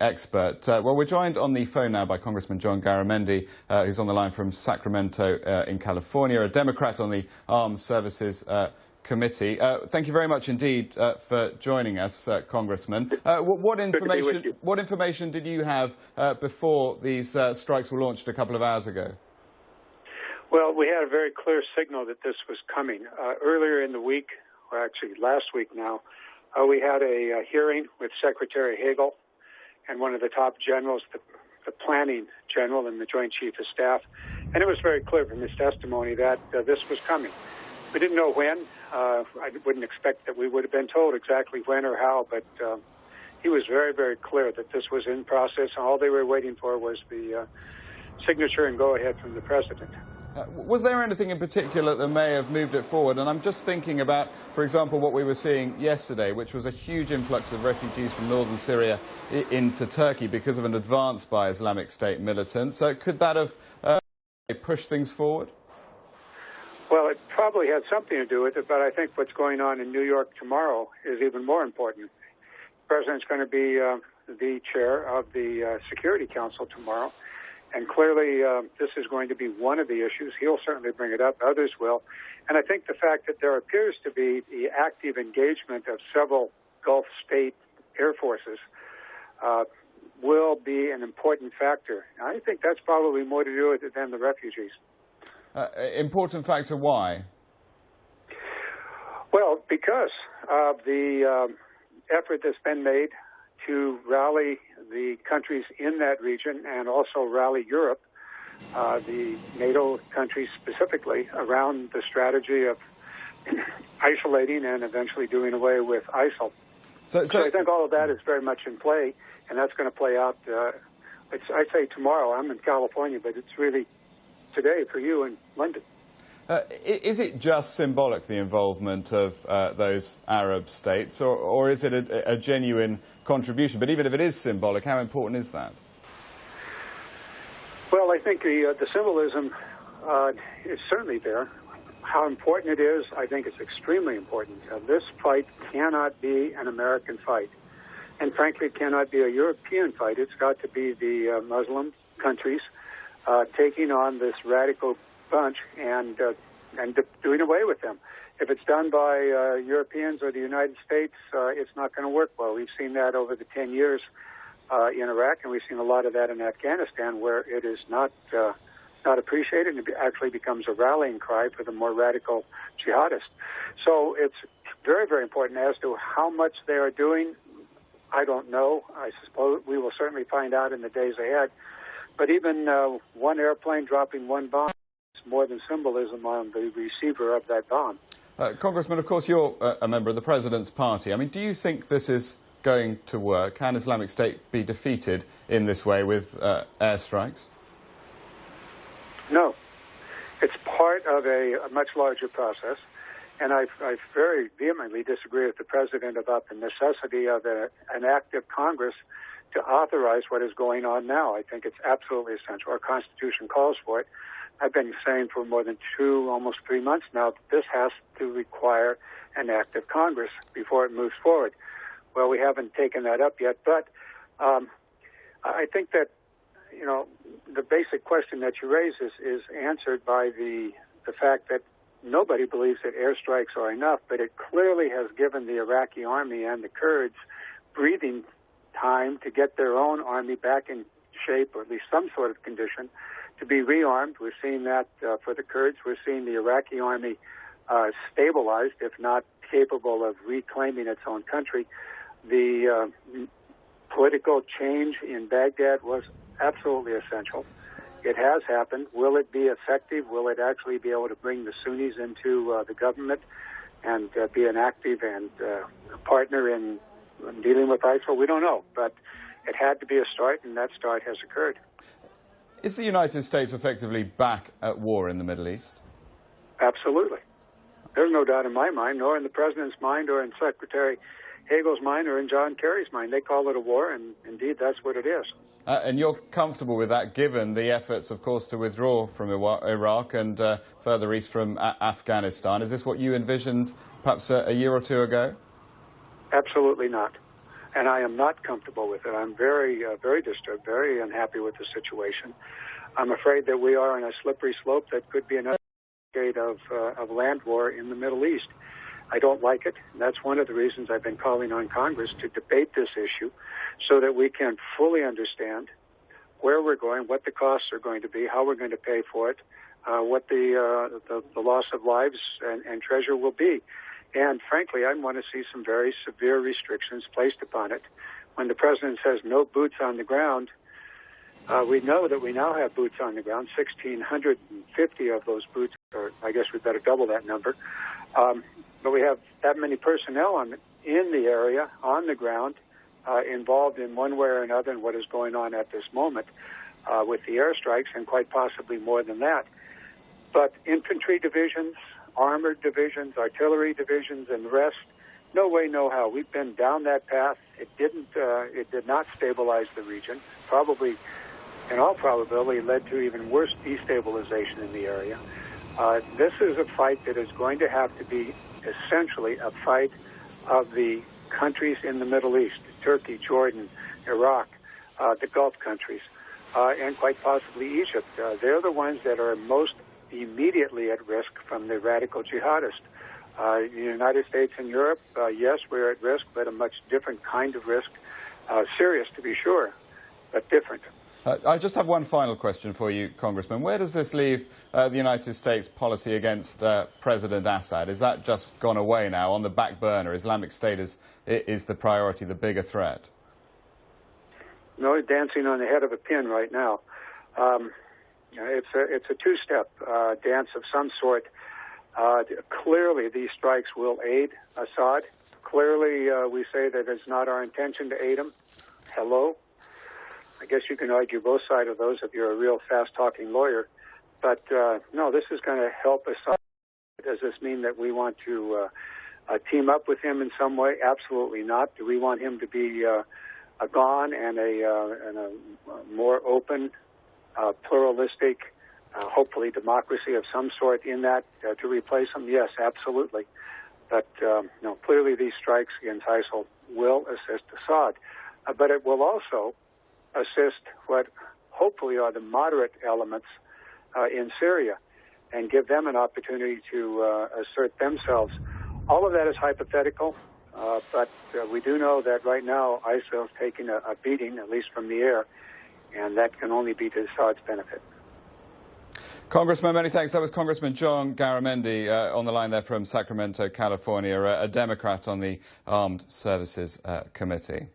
expert. Well, we're joined on the phone now by Congressman Garamendi, who's on the line from Sacramento in California, a Democrat on the Armed Services Committee. Thank you very much indeed for joining us, Congressman. What information did you have before these strikes were launched a couple of hours ago? Well, we had a very clear signal that this was coming. Earlier in the week, or actually last week now, we had a hearing with Secretary Hagel and one of the top generals, the planning general and the Joint Chief of Staff, and it was very clear from his testimony that this was coming. We didn't know when. I wouldn't expect that we would have been told exactly when or how, but he was very, very clear that this was in process, and all they were waiting for was the signature and go-ahead from the president. Was there anything in particular that may have moved it forward? And I'm just thinking about, for example, what we were seeing yesterday, which was a huge influx of refugees from northern Syria into Turkey because of an advance by Islamic State militants. So could that have pushed things forward? Well, it probably had something to do with it, but I think what's going on in New York tomorrow is even more important. The president's going to be the chair of the Security Council tomorrow. And clearly, this is going to be one of the issues. He'll certainly bring it up. Others will. And I think the fact that there appears to be the active engagement of several Gulf state air forces will be an important factor. I think that's probably more to do with it than the refugees. Important factor, why? Well, because of the effort that's been made to rally the countries in that region and also rally Europe, the NATO countries specifically, around the strategy of isolating and eventually doing away with ISIL. So I think all of that is very much in play, and that's going to play out, I say tomorrow. I'm in California, but it's really today for you in London. Is it just symbolic, the involvement of those Arab states, or is it a genuine contribution? But even if it is symbolic, how important is that? Well, I think the symbolism is certainly there. How important it is, I think it's extremely important. This fight cannot be an American fight. And frankly, it cannot be a European fight. It's got to be the Muslim countries taking on this radical bunch and doing away with them. If it's done by Europeans or the United States, it's not going to work well. We've seen that over the 10 years in Iraq, and we've seen a lot of that in Afghanistan, where it is not appreciated, and it actually becomes a rallying cry for the more radical jihadists. So it's very, very important. As to how much they are doing, I don't know. I suppose we will certainly find out in the days ahead. But even one airplane dropping one bomb is more than symbolism on the receiver of that bomb. Congressman, of course, you're a member of the President's party. I mean, do you think this is going to work? Can Islamic State be defeated in this way with airstrikes? No. It's part of a much larger process. And I very vehemently disagree with the President about the necessity of an active Congress to authorize what is going on now. I think it's absolutely essential. Our Constitution calls for it. I've been saying for more than almost 3 months now that this has to require an active Congress before it moves forward. Well, we haven't taken that up yet, but I think that, you know, the basic question that you raise is answered by the fact that nobody believes that airstrikes are enough, but it clearly has given the Iraqi army and the Kurds breathing time to get their own army back in shape, or at least some sort of condition, to be rearmed. We're seeing that for the Kurds. We're seeing the Iraqi army stabilized, if not capable of reclaiming its own country. The political change in Baghdad was absolutely essential. It has happened. Will it be effective? Will it actually be able to bring the Sunnis into the government and be an active and partner in dealing with ISIL? We don't know, but it had to be a start, and that start has occurred. Is the United States effectively back at war in the Middle East? Absolutely. There's no doubt in my mind, nor in the President's mind, or in Secretary Hagel's mind, or in John Kerry's mind. They call it a war, and indeed that's what it is. And you're comfortable with that, given the efforts, of course, to withdraw from Iraq and further east from Afghanistan? Is this what you envisioned perhaps a year or two ago? Absolutely not. and I am not comfortable with it. I'm very, very disturbed, very unhappy with the situation. I'm afraid that we are on a slippery slope that could be another decade of land war in the Middle East. I don't like it. That's one of the reasons I've been calling on Congress to debate this issue so that we can fully understand where we're going, what the costs are going to be, how we're going to pay for it, what the loss of lives and treasure will be. And frankly, I want to see some very severe restrictions placed upon it. When the president says no boots on the ground, we know that we now have boots on the ground, 1,650 of those boots, or I guess we better double that number. But we have that many personnel in the area, on the ground, involved in one way or another in what is going on at this moment with the airstrikes, and quite possibly more than that. But infantry divisions, armored divisions, artillery divisions, and the rest, no way, no how. We've been down that path. It did not stabilize the region. Probably, in all probability, led to even worse destabilization in the area. This is a fight that is going to have to be essentially a fight of the countries in the Middle East: Turkey, Jordan, Iraq, the Gulf countries, and quite possibly Egypt. They're the ones that are most immediately at risk from the radical jihadists. The United States and Europe, yes, we're at risk, but a much different kind of risk. Serious, to be sure, but different. I just have one final question for you, Congressman. Where does this leave the United States policy against President Assad? Is that just gone away now, on the back burner? Islamic State is the priority, the bigger threat? No, dancing on the head of a pin right now. It's a two-step dance of some sort. Clearly, these strikes will aid Assad. Clearly, we say that it's not our intention to aid him. Hello? I guess you can argue both sides of those if you're a real fast-talking lawyer. But, no, this is going to help Assad. Does this mean that we want to team up with him in some way? Absolutely not. Do we want him to be gone and a more open, pluralistic, hopefully democracy of some sort in that to replace him? Yes, absolutely. But no, clearly these strikes against ISIL will assist Assad. But it will also assist what hopefully are the moderate elements in Syria and give them an opportunity to assert themselves. All of that is hypothetical, but we do know that right now ISIL is taking a beating, at least from the air, and that can only be to Assad's benefit. Congressman, many thanks. That was Congressman John Garamendi on the line there from Sacramento, California, a Democrat on the Armed Services Committee.